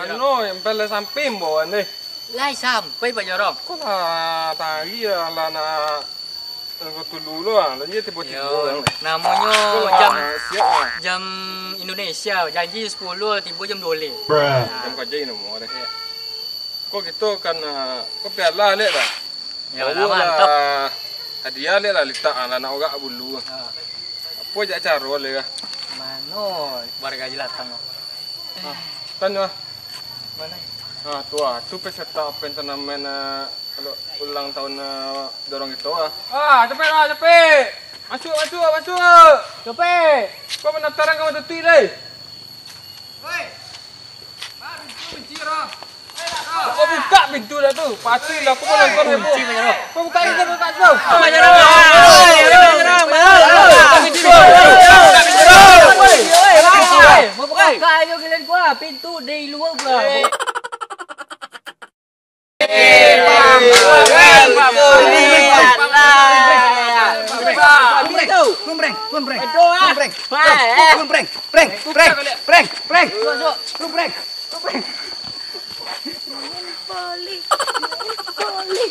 Ano, yang pala samping bawa nih. Lai sampai Pak Jorong. Kok lah tadi ya lah na dulu lah, lanjut tiba-tiba. Namanya jam jam Indonesia, janji 10 tiba jam 12. Jam kerja ini mau deh. Kok gitu kan, kok piala lihat lah. Ya mantap. Hadiah lihat lah, lihat anak orang bulu. Apa aja cara boleh kah? Mano, warga Jelatang. Tanya. Mana? Tuh peserta turnamen kalau ulang tahun dorong itu cepet masuk. Cepet. Kau pendaftaran kamu detik deh. Woi, baru kunci Rom. Kau buka pintu dah tu, pasti lah aku nonton heboh. Kau buka pintu tu. Mau buka ayo kalian gua, pintu dari luar pula.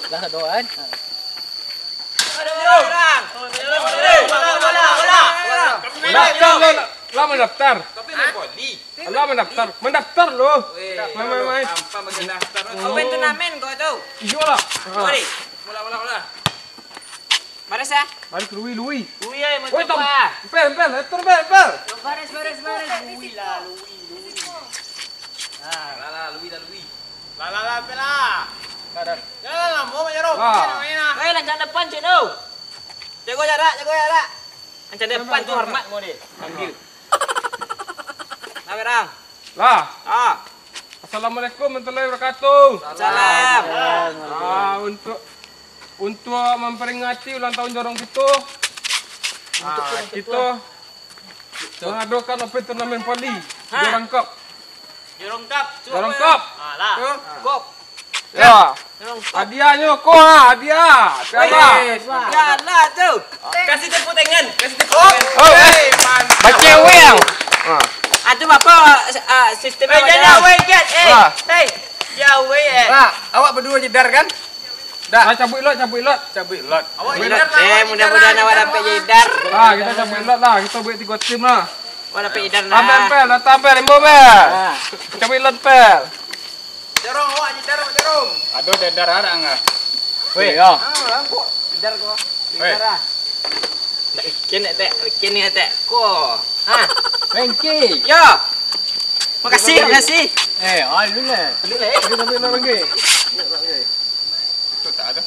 Dah doan. Mendaftar. Mendaftar loh. Main. Open turnamen kau tu. Iya lah. Mari. Mula. Mari sah. Mari Lui. Lui ay Woi, macam Tom. apa? Pel. Baris. Lui. Lala pela. Ada. Jangan mau menyeru. Lah. Hei, lancar depan cik tu. Jaga jarak. Lancar depan tu hormat mau ni. Ambil. Namerang. Lah. Assalamualaikum warahmatullahi wabarakatuh. Salam. Untuk memperingati ulang tahun Jorong kita, kita mengadakan open turnamen voli Jorong Cup. Jorong Cup. Jorong Cup. Lah. Cup. Ya. Hadiahnya kau hadiah. Siapa? Janganlah tu. Kasih tepuk tangan. Baca weng. Aduh apa sistem apa? Jangan weng kat. Hey. Ya weng. Awak berdua jedar kan? Dah cabut lot. Awak Mudah-mudahan awak dapat jedar. Kita cabut lot lah. Kita buat 3 tim lah. Awak dapat jedar Abang lah. pel, datang pel, lembo pel. Cabut lot pel. Jorong awak jedar Jorong. Aduh jedar ada enggak? Weh, ya. Lampu. Jedar kau. Weh. Jedar ah. Ikan ni tak. Ko. Ranking. Yo. Makasih. Alu lah. Kita cabut lot lagi. Itu tak ada.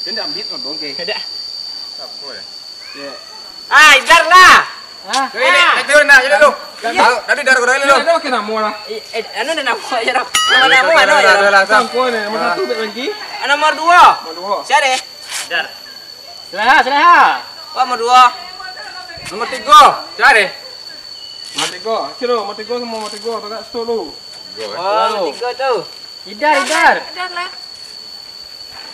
Dia nak ambil dong ke? Ada. Apa ya? Jedar lah. Ini turun dah jadi lu. Tadi dar kau lu. Ada makin nama lah. Anu dah nama je dah. Nama mana ya? Tangko ni, nomor 1 bet lagi. Nomor 2. Nomor 2. Siapa? Jedar. Selaha. Nomor 2. Nomor 3. Cari. Matigo, ciro, matigo semua matigo, tak stop lu. Oh, 3 tu. Idar. Dah lah.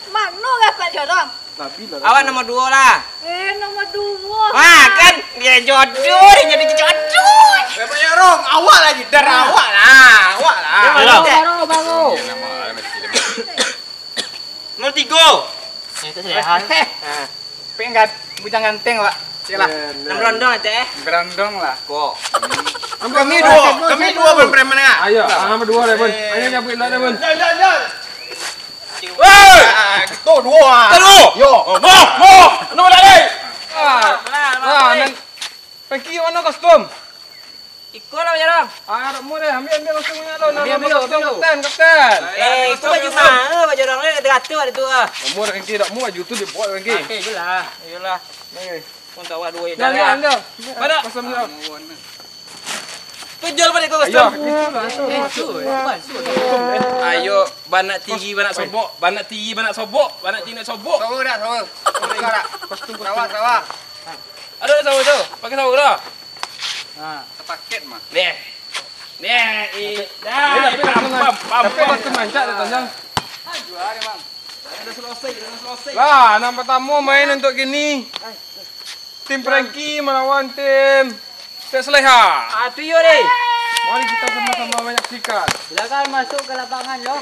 Mana lah Pak Jorong? Tapi lah. Awak nomor 2 lah. Nomor 2. Kan dia jodoh, dia jadi jodoh. Bapak Jorong, awak lah jedar awak lah. Baru. Nomor 3. Itu selaha. Pengat bujang ganteng Pak. Silah. Nomor rondong teh. Berandong lah. Kok. Kami dua berpreman enggak? Ayo, nomor 2 deh, Bun. Ayo cabut lot deh, Bun. Woi! Itu dua. Yo. Mo. Nomor lagi. Nang pergi mana kostum? Ikut lah jarang. Ada mu deh, ambil kostumnya lo. Ambil. Kapten. Itu baju mana baju orang ni kata ada tu ah. Mu dah pergi tak mu baju tu dia buat pergi. Iyalah. Ni. Pun tahu dua ini. Ambil. Mana? Kostumnya. Tujuh balik kau Ayo, kostum. Ayo, banak tinggi banak sobok, banak tinggi banak sobok. Sawa dah, sawa. Kostum sawa. Ada sawo tu. Pakai sawo dah. Paket mah. Nih. Tapi kostum mancak dah tanjang. Jual ni bang. Dah selesai. Lah, nampak tamu main untuk gini. Tim Frankie melawan tim Tek Seleha. Aduh yo deh. Mari kita sama-sama menyaksikan. Silakan masuk ke lapangan yo.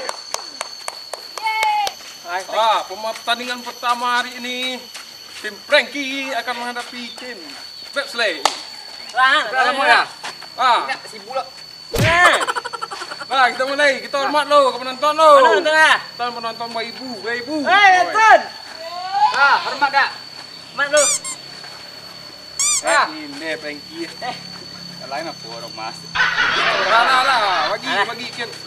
Pertandingan pertama hari ini tim Frankie akan menghadapi tim Tek Seleha. Sibuk lah. Nah, kita mulai. Kita hormat lo ke penonton lo. Penonton lah. Penonton bayi ibu. Nonton. Hormat kak. Hormat lu. Ini Frankie. Lain apa orang mas? Lah. Bagi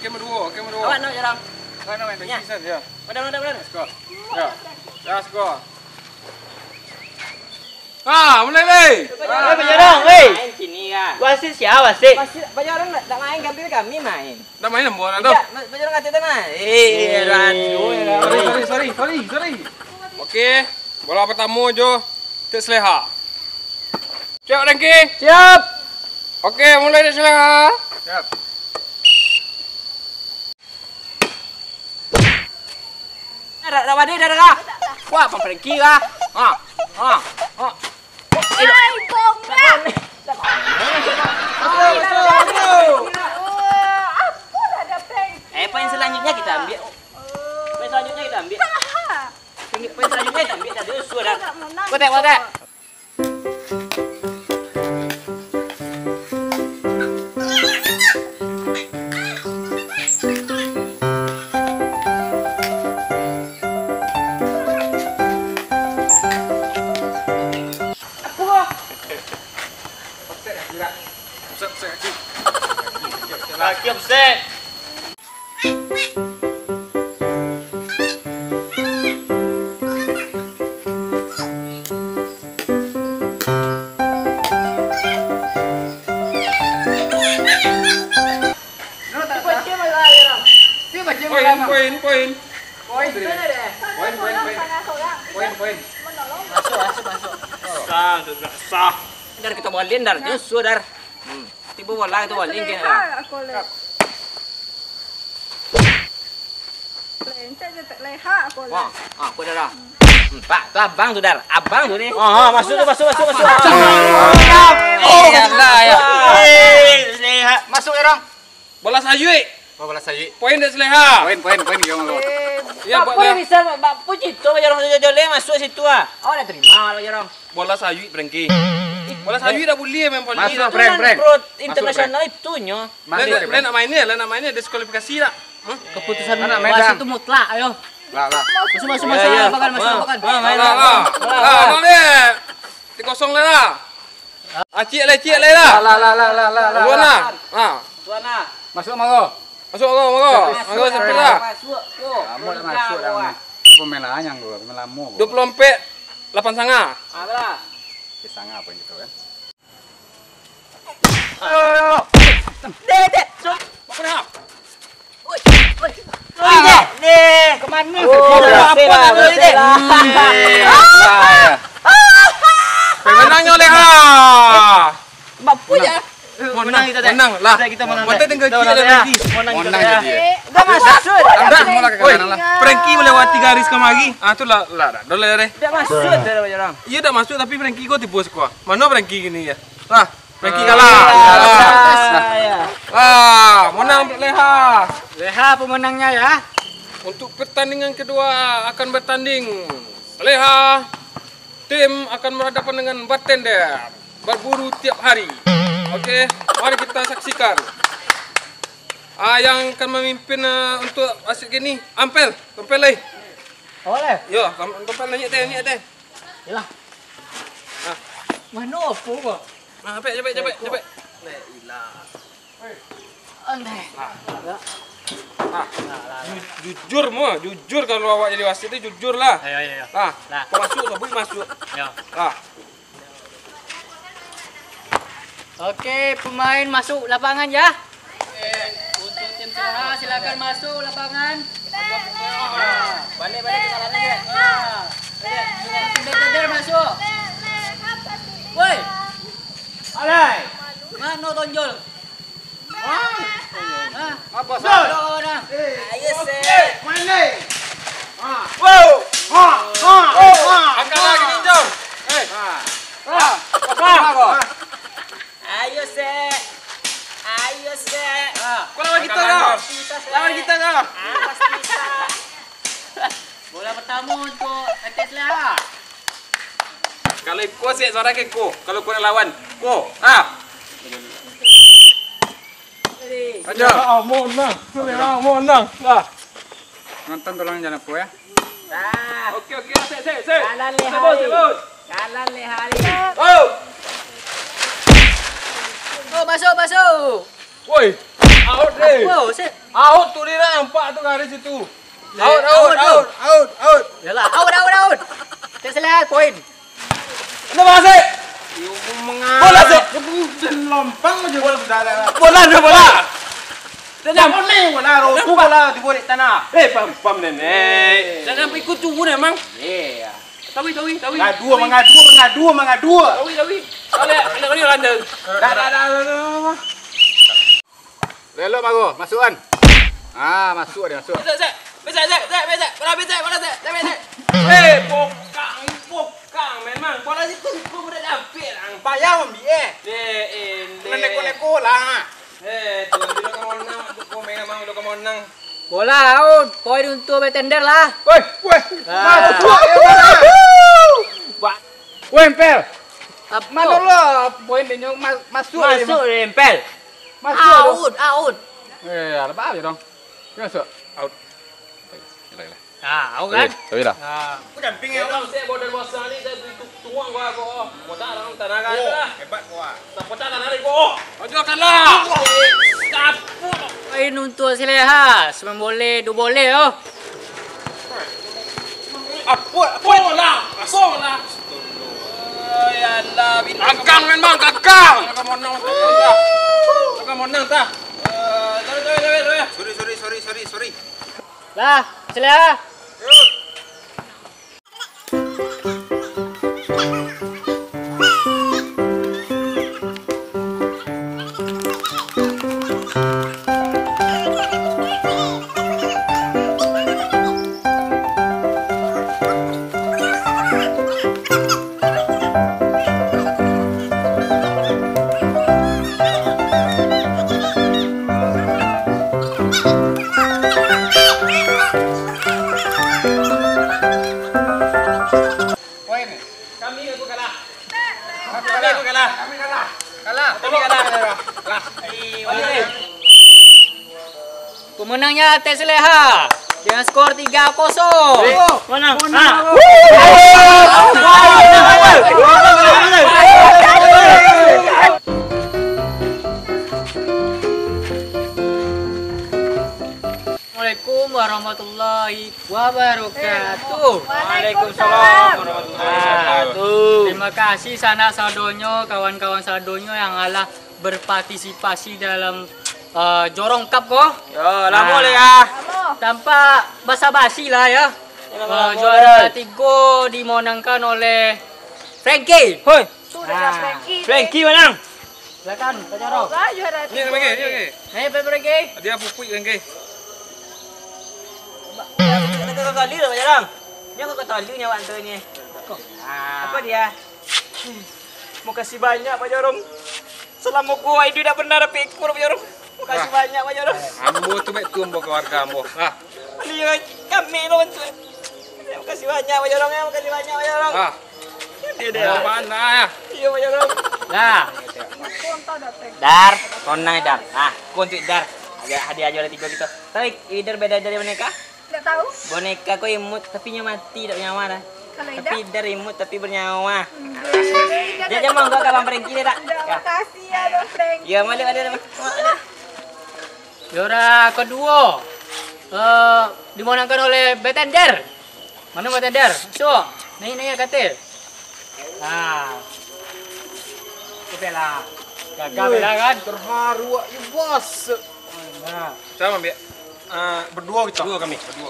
kamera dua. Awak nak jarang. Mana main Frankie san ya. Benar. Skor. Ya, skor. Mulai leh. Jarang, main sini ya. Wasit siapa wasit? Jarang tak main kami main. Dah main bola tu. Jarang kata tanah. Sorry. Okey, bola pertama jo Tek Seleha. Siap Frankie? Siap. Okey, mulai Tek Seleha. Siap. Dah wadi dah. Wah, Pak Frankie lah. Ay, kong na! Apa ada prank? Poin selanjutnya kita ambil. Poin selanjutnya kita ambil. Dah sudah. Kotek. Kaki offset. Poin. Masuk. Dar kita boleh dar. Sudah. Tiba bola itu boleh kan. Aku le. Lencet je tak leha aku le. Aku dah. Pak, tu abang tu dar. Abang tu ni. Masuk. Iyalah. Masuk orang. Bola sayu. Bola saya. Poin Tek Seleha. Poin gimana lo? Ya, Apa yang bisa Bapak Cito jarang jole masuk situ ah. Awak dah terima lo jarang. Bola sayu Frankie. Bola sayu dah boleh main volley. Masuk, Frank. Pro internasional itu nyo. Lain nak mainnya diskualifikasi tak? Keputusan Anak wasit Medan. itu mutlak, ayo. Lah. Masuk lapangan. Lah. 3-0 lah. Cik le lah. Lah. Luan lah. Tuana. Masuk mau. Masuk Mangga sampai lah. Masuk. Kamu dah masuk dah. Pemain anyang gua, pemain lama gua. 24 8 sanga. Lah. Kesanga apa gitu kan? Dek. Apa dah? Dek. Kemana? Menangnya Leha. Bapak ya. Menang lah. Kita menang. Kita tinggal kiri lagi. Menang jadi. Dah masuk. Dah mulai ke kanan lah. Frankie melewati garis kemari. Tu lah. Dole deh. Dah masuk dah jarang. Iya dah masuk tapi Frankie kau tipu sekuah. Mana Frankie gini ya? Lah, Frankie kalah. Menang Leha. Leha pemenangnya ya. Untuk pertandingan kedua akan bertanding Leha. Tim akan berhadapan dengan bartender. Berburu tiap hari. Okey, mari kita saksikan. Yang akan memimpin untuk asyik gini, Ampel, Ampel leh. Boleh. Yo, Ampel nanya teh. Yalah. Mana apa kok? Cepet. La ilah. Aneh. Jujur kalau awak jadi wasit itu jujur lah. Ayo. Lah, Lah. kau masuk, kau masuk. Yo. Lah. Oke, pemain masuk lapangan ya. Untuk tim Seleha silakan masuk lapangan. Balik kita lari. Bartender masuk. Woi. Alai. Mana tonjol? Apa Sah. Mana? Ayo set. Angkat lagi nih, Jom. Ayo se. Ayo se. Kau lawan kita dah. Lawan kita dah. Pasti bisa. Bola pertama untuk Atas Leha. Kalau kau siap suara ke kau. Kalau kau nak lawan, kau. Aja. Mohon nang. Nonton tolong jangan aku ya. Nah, Okey, set. Kalah Leha. Sebut. Kalah Leha. Oh. Oh, masuk. Woi. Out deh. Oh, set. Out tu dia nampak tu garis itu. Out. Yalah, out. Atas Leha poin. Mana masih? Bola tu. Lompang aja bola sudah ada. Bola. Jangan boleh bola rotu bola di bawah tanah. Pam nenek. Jangan ikut tunggu memang. Iya. Tawi. Mengadu. Tawi. Kalau ni landa. Dah. Lelo bago, masukan. Masuk dia. Pokang memang bola itu kau boleh dapat lang. Payah membiye. Neko lah. Tu bila kau menang, kau main nama lu kau menang. Bola out. Poin untuk Batender lah. Woi. Woi, Empel. Mana lo poin dia masuk. Masuk Empel. Out. Ada apa aja dong? Masuk. Out. Out kan? Tapi dah. Aku damping ya. Orang saya border bosan ni saya tuang kau. Moda orang tanah kan lah. Hebat gua. Tak potong tanah ni kau. Ajukanlah. Capur. Poin untuk Leha. 9 boleh, 2 boleh oh. Bola. Ya Allah, kakang memang kakang. Kau menang tak? Sorry. Lah, Leha. Pemenangnya Atas Leha dengan skor 3-0. Menang. Assalamualaikum warahmatullahi wabarakatuh. Waalaikumsalam warahmatullahi wabarakatuh. Terima kasih sanak sadonyo, kawan-kawan sadonyo yang alah berpartisipasi dalam Jorong Cup kok. Yo, lama boleh ya. Tanpa basa-basi lah ya. Juara 3 dimenangkan oleh Frankie. Hoi, Sudah Frankie. Frankie menang. Silakan, Pak Jarok. Juara Ni bagi. Ayo, Pak Frankie. Dia pupuk Frankie. Kau kali dah Jarang. Dia kau kali nyawa antaranya. Apa dia? Mau kasih banyak Pak Jarong. Selama gua hidup tak pernah dapat ekor Pak Jarong. Mau kasih banyak Pak Jarong. Ambo tu baik tumbuh keluarga ambo. Dia kami lawan tu. Terima kasih banyak Pak Jarong ya. Terima kasih banyak Pak Jarong. Dia. Mana ya? Iya Pak Jarong. Nah, Dar, konang Dar. Kunci Dar. Ada hadiah juara 3 gitu. Tapi Idar beda dari boneka. Tidak tahu. Boneka kau imut tapi nya mati tak bernyawa dah. Kalau Tapi Idar imut tapi bernyawa. Ida. Dia jangan mau kawan Frankie dia tak. Terima kasih ya Don Frank. Ya malik ada. juara kedua dimenangkan oleh Batender. Mana Batender? Masuk. Naik katil. Kepala. Gagal lah kan? Terharu ya bos. Sama ambil. Berdua kita.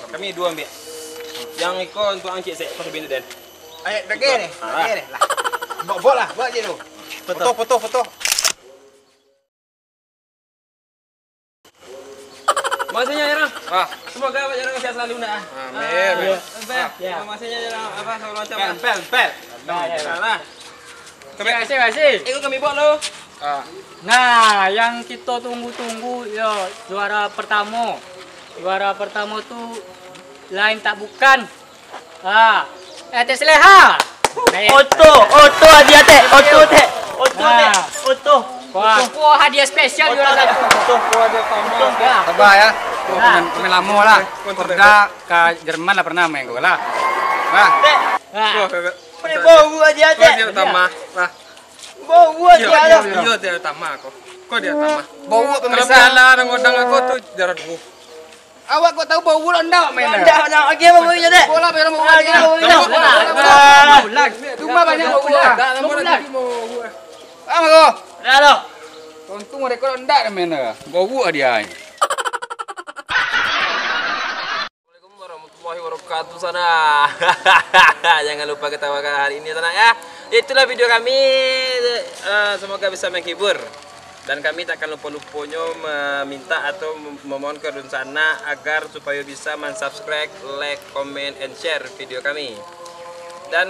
Kami dua ambil. Yang ikut untuk angkit saya pasal benda dan. Ayo daging ni. Lah. Bawa je tu. Foto. Masanya Jarang. Semoga Pak Jarang sehat selalu nak. Ya. Masanya Jarang apa selalu macam. Pel. Salah. Terima kasih. Ikut kami buat lo. Nah, yang kita tunggu-tunggu ya juara pertama. Juara pertama tuh lain tak bukan. Teh Seleha. Oto hadiah teh. Oto teh. Oto. Wah, hadiah spesial juara satu. Sabar ya. Komen lama lah. Korda ke Jerman lah pernah main gue lah. Nah, Boleh bau hadiah teh. Dia utama. Lah. Bau hadiah. Iya dia utama kok. Kok dia utama? bau Kalau pemirsa. lah ngodang aku tuh jarak gua. Awak kok tahu bau lo ndak main? Dah lagi apa bau teh? Bola bayar mau Lagi bau Bulan. Cuma banyak bau lah. Bulan. Ah lo. Dah lo. Untung mereka ndak main. Bau dia. Assalamualaikum warahmatullahi wabarakatuh sana. Jangan lupa ketawakan hari ini sana ya. Itulah video kami. Semoga bisa menghibur. Dan kami tak akan lupa-lupanya meminta atau memohon ke sana agar supaya bisa mensubscribe, like, comment, and share video kami. Dan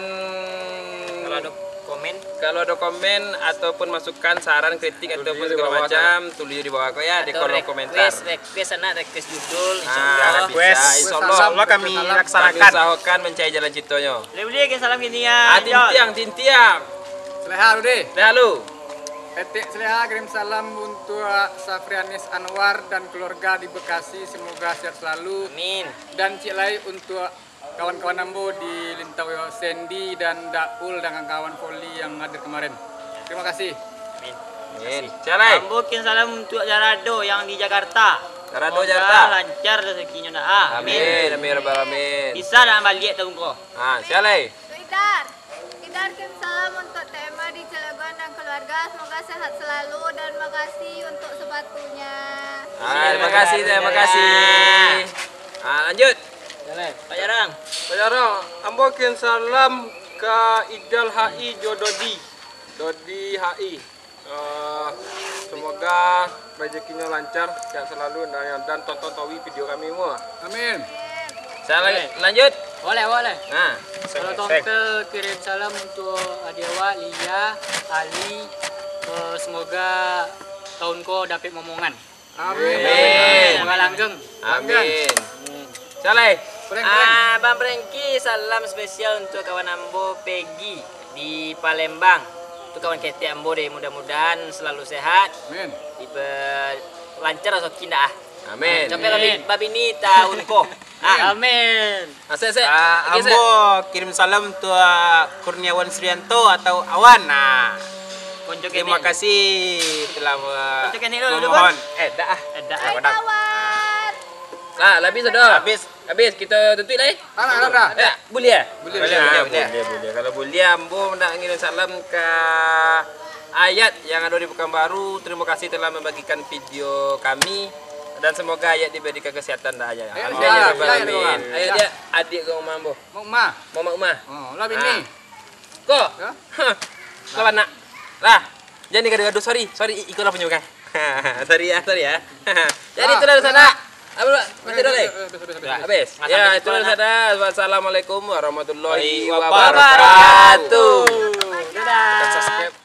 kalau ada komen ataupun masukan, saran, kritik ataupun segala macam, tulis di bawah ya di kolom komentar. Request judul. Insya Allah kami laksanakan. Kami usahakan mencari jalan ciptonya. Boleh ke salam gini ya. Tintiang. Seleha lu deh. Halo. Etik Seleha kirim salam untuk Safrianis Anwar dan keluarga di Bekasi, semoga sehat selalu. Amin. Dan Cik Lai untuk kawan-kawan Ambo di Lintau Sandy dan Daul dan kawan voli yang hadir kemarin. Terima kasih. Amin. Calai. Ambokin salam untuk Jarado yang di Jakarta. Jarado Semoga Jakarta. lancar rezekinya dah. Amin. Amin rabbal alamin. Bisa dah balik tahun kau. Calai. Idar kirim salam untuk tema di Cilegon dan keluarga, semoga sehat selalu dan makasih untuk sepatunya. Terima kasih. Lanjut. Pak Jarang. Pak Jarang, ambo kirim salam ke Idal HI Jododi. Dodi HI. Semoga rezekinya lancar, sehat selalu dan tonton video kami semua. Amin. Lanjut. Boleh. Nah, Kalau Tongkel kirim salam untuk Adewa, Lia, Ali. Semoga tahun kau dapat momongan. Amin. Semoga langgeng. Amin. Calai. Bang Prengki, salam spesial untuk kawan Ambo Peggy di Palembang. Untuk kawan KT Ambo deh, mudah-mudahan selalu sehat. Amin. Lancar atau kinda. Amin. Sampai babi ini tahun kau. Amin. Ambo kirim salam untuk Kurniawan Srianto atau Awan. Terima kasih telah memohon. Habis sudah. Habis kita tutup lah. Anak dah. Ya, boleh ya? Boleh. Boleh. Kalau boleh, ambo nak ngirim salam ke Ayat yang ada di Pekanbaru. Terima kasih telah membagikan video kami. Dan semoga Ayat diberikan kesehatan dah Ayat. Amin. Ayat dia adik ke rumah ambo. Mak. Mama. Oh, lah bini. Kok? Ya? Lawan nak. Lah. Jangan gaduh-gaduh, sorry ikutlah penyuka. sorry ya. Jadi itu dari sana. Habis. Ya, itu dari sana. Wassalamualaikum warahmatullahi wabarakatuh. Dadah. Subscribe.